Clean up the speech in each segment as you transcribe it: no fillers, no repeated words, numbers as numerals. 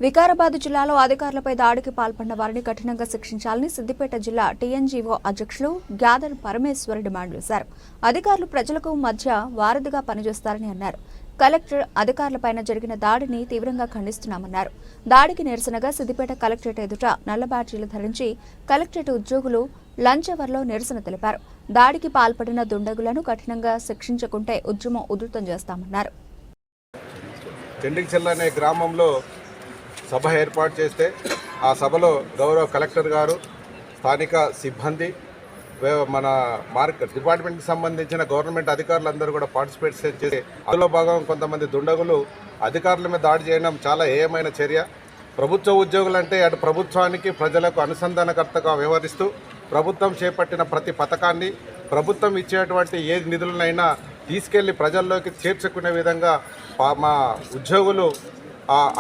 వికారాబాద్ జిల్లాలో అధికారులపై దాడికి పాల్పడిన వారిని కఠినంగా శిక్షించాలని సిద్దిపేట జిల్లా టీఎన్జీఓ అధ్యక్షులు గ్యాదర్ పరమేశ్వర్ డిమాండ్ చేశారు. అధికారులు ప్రజలకు మధ్య వారధిగా పనిచేస్తారని అన్నారు. కలెక్టర్ అధికారులపైన జరిగిన దాడిని తీవ్రంగా ఖండిస్తున్నామన్నారు. దాడికి నిరసనగా సిద్దిపేట కలెక్టరేట్ ఎదుట నల్ల బ్యాడ్జీలు ధరించి కలెక్టరేట్ ఉద్యోగులు లంచ్ అవర్లో నిరసన తెలిపారు. దాడికి పాల్పడిన దుండగులను కఠినంగా శిక్షించకుంటే ఉద్యమం ఉధృతం చేస్తామన్నారు. చెండికిచెల్ల అనే గ్రామంలో సభ ఏర్పాటు చేస్తే ఆ సభలో గౌరవ కలెక్టర్ గారు, స్థానిక సిబ్బంది, మన డిపార్ట్మెంట్కి సంబంధించిన గవర్నమెంట్ అధికారులందరూ కూడా పార్టిసిపేట్ చేసి అందులో భాగం కొంతమంది దుండగులు అధికారుల మీద దాడి చేయడం చాలా హేయమైన చర్య. ప్రభుత్వ ఉద్యోగులంటే అటు ప్రభుత్వానికి ప్రజలకు అనుసంధానకర్తగా వ్యవహరిస్తూ ప్రభుత్వం చేపట్టిన ప్రతి పథకాన్ని, ప్రభుత్వం ఇచ్చేటువంటి ఏ నిధులనైనా తీసుకెళ్లి ప్రజల్లోకి చేర్చుకునే విధంగా మా ఉద్యోగులు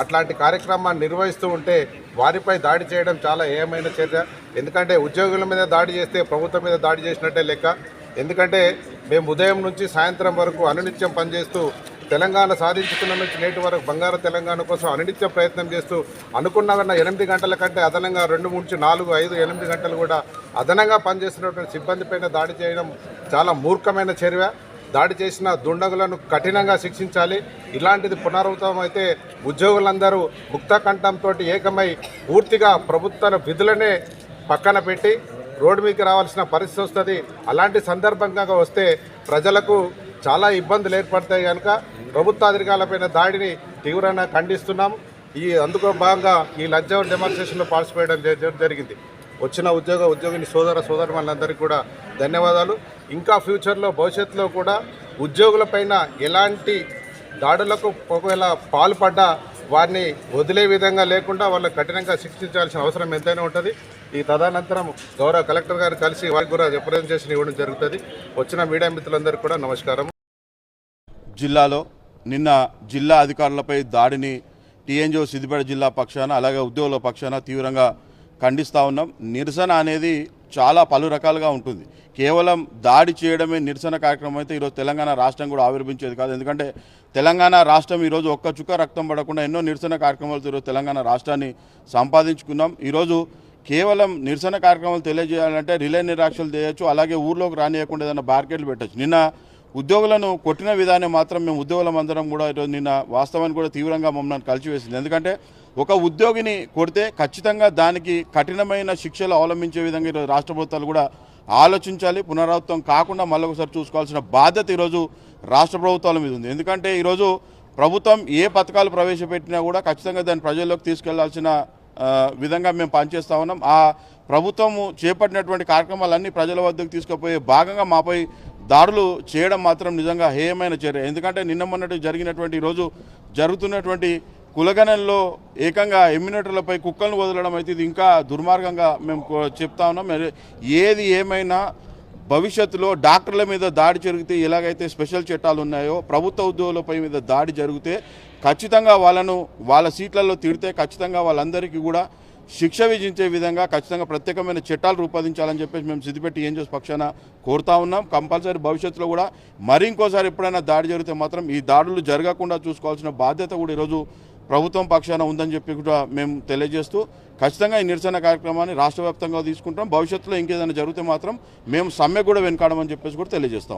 అట్లాంటి కార్యక్రమాన్ని నిర్వహిస్తూ ఉంటే వారిపై దాడి చేయడం చాలా హేయమైన చర్య. ఎందుకంటే ఉద్యోగుల మీద దాడి చేస్తే ప్రభుత్వం మీద దాడి చేసినట్టే లెక్క. ఎందుకంటే మేము ఉదయం నుంచి సాయంత్రం వరకు అనునిత్యం పనిచేస్తూ తెలంగాణ సాధించుకున్న నుంచి నేటి వరకు బంగారు తెలంగాణ కోసం అనునిత్యం ప్రయత్నం చేస్తూ అనుకున్న 8 గంటల కంటే అదనంగా 2 నుంచి 4, 5, 8 గంటలు కూడా అదనంగా పనిచేస్తున్నటువంటి సిబ్బందిపైన దాడి చేయడం చాలా మూర్ఖమైన చర్య. దాడి చేసిన దుండగులను కఠినంగా శిక్షించాలి. ఇలాంటిది పునరావృతం అయితే ఉద్యోగులందరూ ముక్తకంఠంతో ఏకమై పూర్తిగా ప్రభుత్వ విధులనే పక్కన పెట్టి రోడ్డు మీదకి రావాల్సిన పరిస్థితి వస్తుంది. అలాంటి సందర్భంగా వస్తే ప్రజలకు చాలా ఇబ్బందులు ఏర్పడతాయి. కనుక ప్రభుత్వ అధికారులపైన దాడిని తీవ్రంగా ఖండిస్తున్నాం. అందులో భాగంగా ఈ లంచ్ అవర్ డెమాన్స్ట్రేషన్లో పార్టిసిపేట్ చేయడం జరిగింది. వచ్చిన ఉద్యోగిని సోదరులందరికీ కూడా ధన్యవాదాలు. ఇంకా ఫ్యూచర్లో భవిష్యత్తులో కూడా ఉద్యోగులపైన ఎలాంటి దాడులకు ఒకవేళ పాల్పడ్డా వారిని వదిలే విధంగా లేకుండా వాళ్ళని కఠినంగా శిక్షించాల్సిన అవసరం ఎంతైనా ఉంటుంది. ఈ తదనంతరం గౌరవ కలెక్టర్ గారు కలిసి వారికి కూడా రిప్రజెంటేషన్ ఇవ్వడం జరుగుతుంది. వచ్చిన మీడియా మిత్రులందరికీ కూడా నమస్కారం. జిల్లాలో నిన్న జిల్లా అధికారులపై దాడిని టీఎన్జీఓ సిద్దిపేట జిల్లా పక్షాన అలాగే ఉద్యోగుల పక్షాన తీవ్రంగా ఖండిస్తూ ఉన్నాం. నిరసన అనేది చాలా పలు రకాలుగా ఉంటుంది. కేవలం దాడి చేయడమే నిరసన కార్యక్రమం అయితే ఈరోజు తెలంగాణ రాష్ట్రం కూడా ఆవిర్భించేది కాదు. ఎందుకంటే తెలంగాణ రాష్ట్రం ఈరోజు ఒక్క చుక్క రక్తం పడకుండా ఎన్నో నిరసన కార్యక్రమాలతో ఈరోజు తెలంగాణ రాష్ట్రాన్ని సంపాదించుకున్నాం. ఈరోజు కేవలం నిరసన కార్యక్రమాలు తెలియజేయాలంటే రిలే నిరాక్షలు చేయొచ్చు, అలాగే ఊర్లోకి రానియకుండా ఏదైనా బార్కెట్లు పెట్టచ్చు. నిన్న ఉద్యోగులను కొట్టిన విధానం మాత్రం మేము ఉద్యోగులందరం కూడా ఈరోజు నిన్న వాస్తవాన్ని కూడా తీవ్రంగా మమ్మల్ని కలిసివేసింది. ఎందుకంటే ఒక ఉద్యోగిని కొడితే ఖచ్చితంగా దానికి కఠినమైన శిక్షలు అవలంబించే విధంగా ఈరోజు రాష్ట్ర ప్రభుత్వాలు కూడా ఆలోచించాలి. పునరావృతం కాకుండా మళ్ళొకసారి చూసుకోవాల్సిన బాధ్యత ఈరోజు రాష్ట్ర ప్రభుత్వాల మీద ఉంది. ఎందుకంటే ఈరోజు ప్రభుత్వం ఏ పథకాలు ప్రవేశపెట్టినా కూడా ఖచ్చితంగా దాన్ని ప్రజల్లోకి తీసుకెళ్లాల్సిన విధంగా మేము పనిచేస్తూ ఉన్నాం. ఆ ప్రభుత్వము చేపట్టినటువంటి కార్యక్రమాలన్నీ ప్రజల వద్దకు తీసుకుపోయే భాగంగా మాపై దాడులు చేయడం మాత్రం నిజంగా హేయమైన చర్య. ఎందుకంటే నిన్న మొన్నటి జరిగినటువంటి ఈరోజు జరుగుతున్నటువంటి కులగణంలో ఏకంగా ఎమ్యునేటర్లపై కుక్కలను వదలడం అయితే ఇది ఇంకా దుర్మార్గంగా మేము చెప్తా ఉన్నాం. ఏది ఏమైనా భవిష్యత్తులో డాక్టర్ల మీద దాడి జరిగితే ఎలాగైతే స్పెషల్ చట్టాలు ఉన్నాయో ప్రభుత్వ ఉద్యోగులపై మీద దాడి జరిగితే ఖచ్చితంగా వాళ్ళ సీట్లలో తిడితే ఖచ్చితంగా వాళ్ళందరికీ కూడా శిక్ష విధించే విధంగా ఖచ్చితంగా ప్రత్యేకమైన చట్టాలు రూపొందించాలని చెప్పేసి మేము సిద్దిపేట టీఎన్జీఓ పక్షాన కోరుతా ఉన్నాం. కంపల్సరీ భవిష్యత్తులో కూడా మరి ఇంకోసారి ఎప్పుడైనా దాడి జరిగితే మాత్రం ఈ దాడులు జరగకుండా చూసుకోవాల్సిన బాధ్యత కూడా ఈరోజు ప్రభుత్వం పక్షాన ఉందని చెప్పి కూడా మేము తెలియజేస్తూ ఖచ్చితంగా ఈ నిరసన కార్యక్రమాన్ని రాష్ట్ర వ్యాప్తంగా తీసుకుంటాం. భవిష్యత్తులో ఇంకేదైనా జరిగితే మాత్రం మేము సమ్మె కూడా వెనుకాడమని చెప్పేసి కూడా తెలియజేస్తాం.